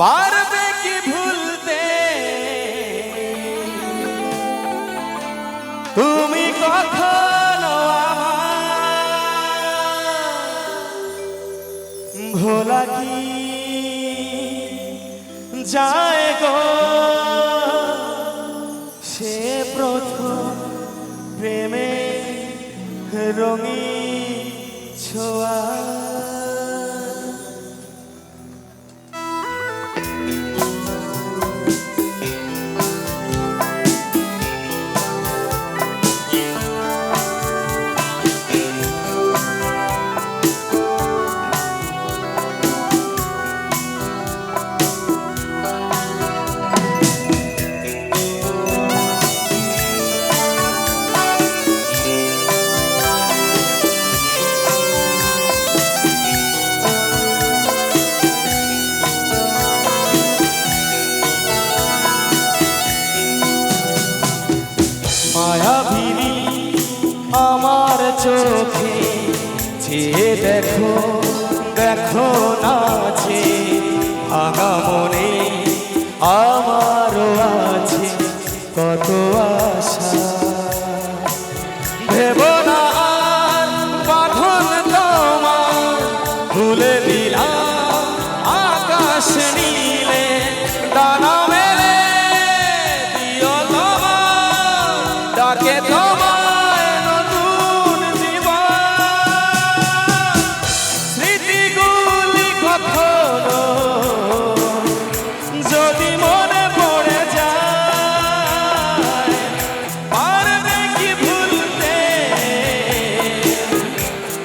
পারবে কি ভুলতে তুমি কখনো ভোলা কি যায় গো সে প্রথম প্রেমে রঙিন ছোঁয়া। মায়াভিনী আমার চোখে চেয়ে দেখো দেখো নাচে ভাঙা মনে আমারও আছে কত আশা। ভেব না আর বাঁধন তোমার ভুলে দিলাম আকাশ নীলে ডানা মেলে দিও তোমার ডাকে তোমায় নতুন জীবন। স্মৃতিগুলি কখনো যদি মনে পড়ে যায় পারবে কি ভুলতে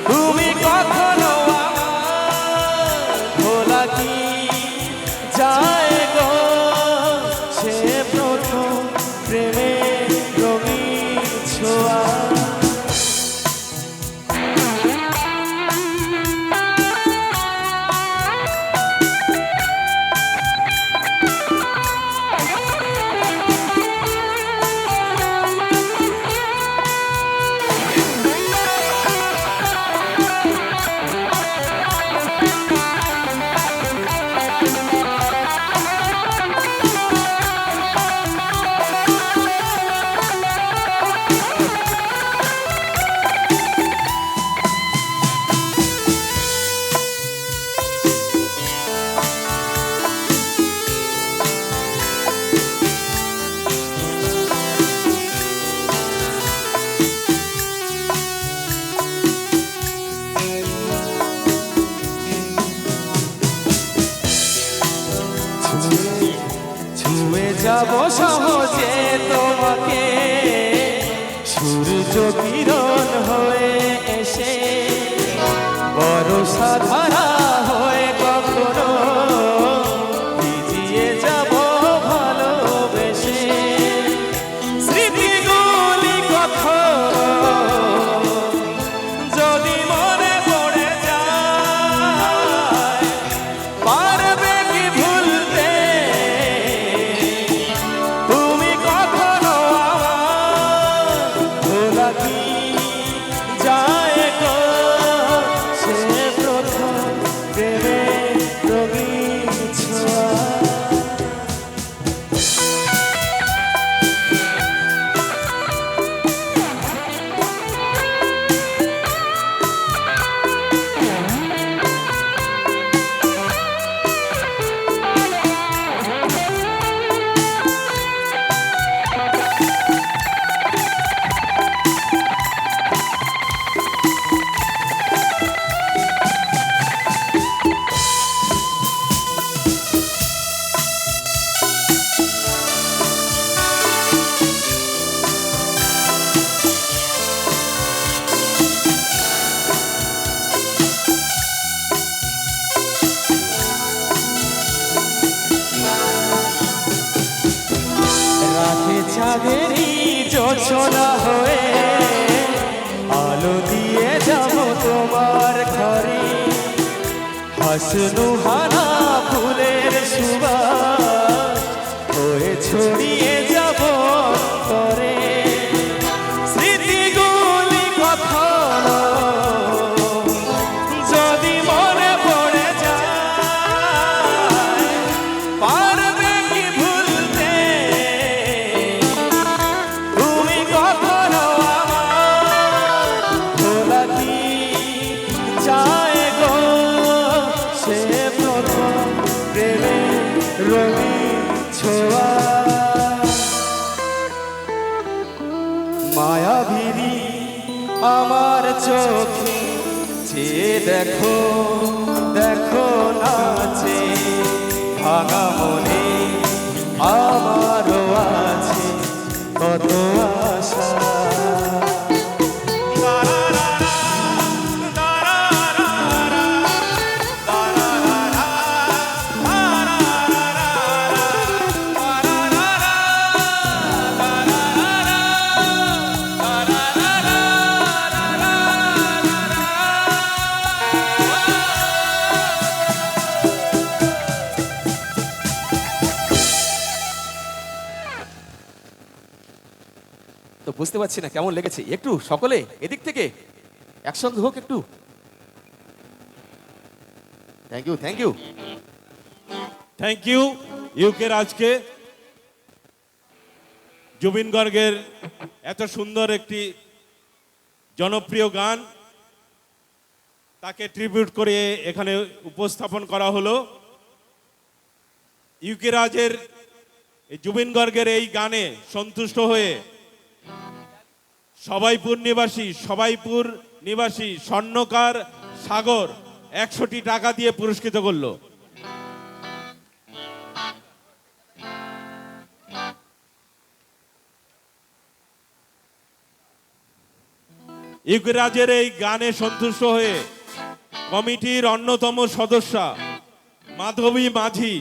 তুমি কখনো আমার ভোলা কি যায় গো সে প্রথম প্রেমের রঙিন ছোঁয়া। ছুঁয়ে যাব সহজে তোমাকে সূর্য কিরণ হয়ে এসে বরষা ধারা হয়ে কখনো ভিজিয়ে যাব ভালোবেসে। স্মৃতিগুলি কখনো যদি মনে পড়ে যায় পারবে কি ভুলতে তুমি কখনো আমার ভোলা কি যায় গো সে প্রথম প্রেমের রঙিন ছোঁয়া। রাতে চাঁদেরই জোছনা হয়ে আলো দিয়ে যাব তোমার ঘরে হাসনু হানা ফুলের সুবাস হয়ে ছড়িয়ে যাব অন্তরে। স্মৃতিগুলি কখনো যদি মনে পড়ে যায় চোখে যে দেখো দেখো নাচে ভাঙা মনে আমারও আছে কত আশা তো বুঝতে পারছি না কেমন লেগেছে একটু সকলে এদিক থেকে একসঙ্গে হোক একটু thank you thank you thank you ইউকে রাজকে জুবিন গর্গের এত সুন্দর একটি জনপ্রিয় গান তাকে ট্রিবিউট করে এখানে উপস্থাপন করা হলো ইউকে রাজের জুবিন গর্গের এই গানে সন্তুষ্ট হয়ে সবাইপুর নিবাসী স্বর্ণকার সাগর 100টি টাকা দিয়ে পুরস্কৃত করলো ইউকরাজের এই গানে সন্তুষ্ট হয়ে কমিটির অন্যতম সদস্যা মাধবী মাঝি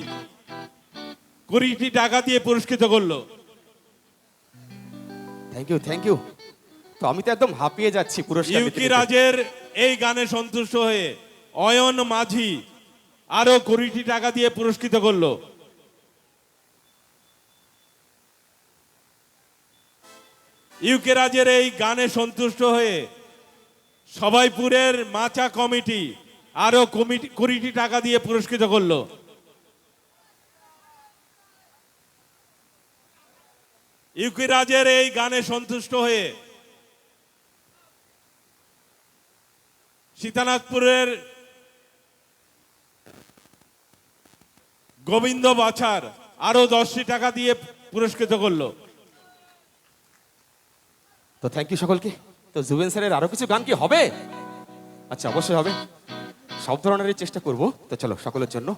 20টি টাকা দিয়ে পুরস্কৃত করলো থ্যাংক ইউ তো আমি তো একদম হাঁপিয়ে যাচ্ছি পুরস্কার দিতে দিতে। ইউকরাজের এই গানে সন্তুষ্ট হয়ে অয়ন মাঝি আরো 20টি টাকা দিয়ে পুরস্কৃত করলো ইউকরাজের এই গানে সন্তুষ্ট হয়ে সবাইপুরের মাচা কমিটি আরো 20টি টাকা দিয়ে পুরস্কৃত করলো ইউকরাজের এই গানে সন্তুষ্ট হয়ে সীতানাথপুরের গোবিন্দ বাছার আরো 10টি টাকা দিয়ে পুরস্কৃত করলো তো থ্যাংক ইউ সকলকে তো জুবেন স্যারের আরো কিছু গান কি হবে আচ্ছা অবশ্যই হবে সব ধরনেরই চেষ্টা করব তো চলো সকলের জন্য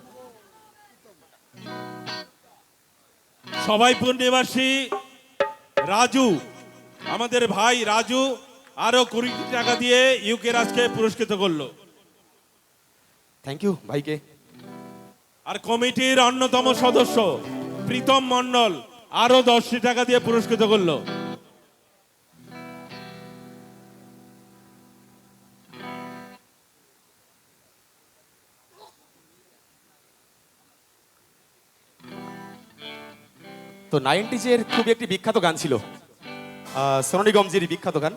সবাইপুর নিবাসী রাজু আমাদের ভাই রাজু আরো 20টি টাকা দিয়ে ইউকে রাজকে পুরস্কৃত করলো থ্যাংক ইউ ভাইকে আর কমিটির অন্যতম সদস্য প্রীতম মণ্ডল আরো 10টি টাকা দিয়ে পুরস্কৃত করলো তো 90s এর খুব একটি বিখ্যাত গান ছিল সোনু নিগমজির বিখ্যাত গান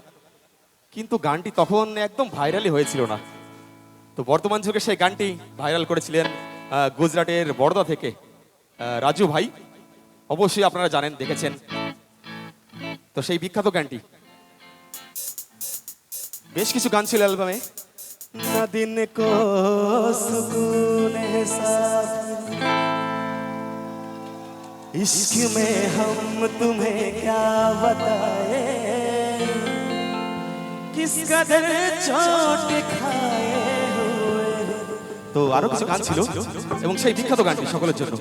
কিন্তু গানটি তখন একদম ভাইরালই হয়েছিল না তো বর্তমান যুগে সেই গানটি ভাইরাল করেছিলেন গুজরাটের বড়দা থেকে রাজু ভাই অবশ্যই আপনারা জানেন দেখেছেন তো সেই বিখ্যাত গানটি বেশ কিছু গান ছিল অ্যালবামে না দিন কো সুকুন এহসাস इश्क में हम तुम्हें क्या बताए किस कदर चोट खाए हुए তো আরো কিছু গান ছিল এবং সেই বিখ্যাত গানটি সকলের জন্য